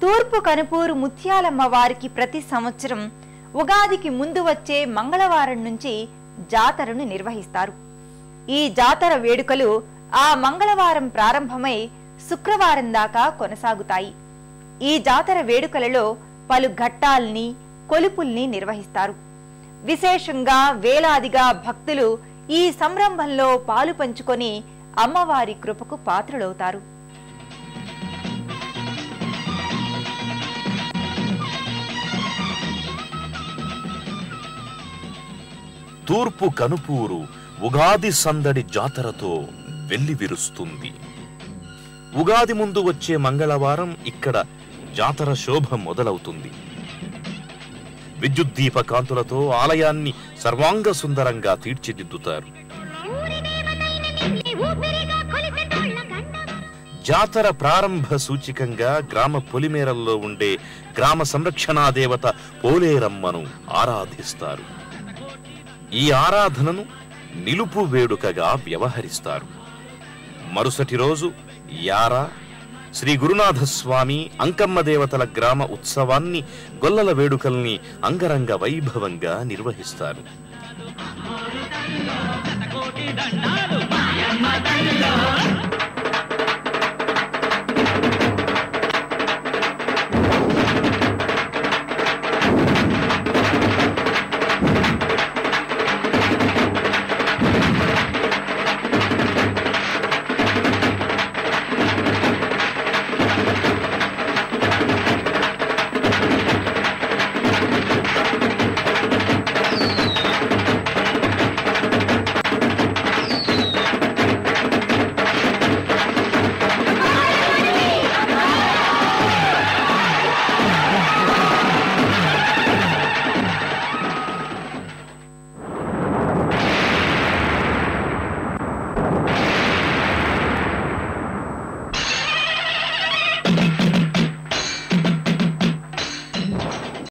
తూర్పు కనుపూరు ముత్యాలమ్మ వారికి ప్రతి సంవత్సరం ఉగాదికి ముందు వచ్చే మంగళవారం నుంచి జాతరను నిర్వహిస్తారు. ఈ జాతర వేడుకలు ఆ మంగళవారం ప్రారంభమై శుక్రవారం దాకా కొనసాగుతాయి. ఈ జాతర వేడుకలలో పలు ఘట్టాల్ని, కొలుపుల్ని నిర్వహిస్తారు. విశేషంగా వేలాదిగా భక్తులు ఈ సంరంభంలో పాలు పంచుకొని అమ్మవారి కృపకు పాత్రులవుతారు. తూర్పు కనుపూరు ఉగాది సందడి జాతరతో వెల్లివిరుస్తుంది. ఉగాది ముందు వచ్చే మంగళవారం ఇక్కడ జాతర శోభ మొదలవుతుంది. విద్యుద్దీప కాంతులతో ఆలయాన్ని సర్వాంగ సుందరంగా తీర్చిదిద్దుతారు. జాతర ప్రారంభ సూచికంగా గ్రామ పొలిమేరల్లో ఉండే గ్రామ సంరక్షణా దేవత పోలేరమ్మను ఆరాధిస్తారు. ఈ ఆరాధనను నిలుపు వేడుకగా వ్యవహరిస్తారు. మరుసటి రోజు యారా, శ్రీ గురునాథస్వామి, అంకమ్మ దేవతల గ్రామ ఉత్సవాన్ని, గొల్లల వేడుకల్ని అంగరంగ వైభవంగా నిర్వహిస్తారు.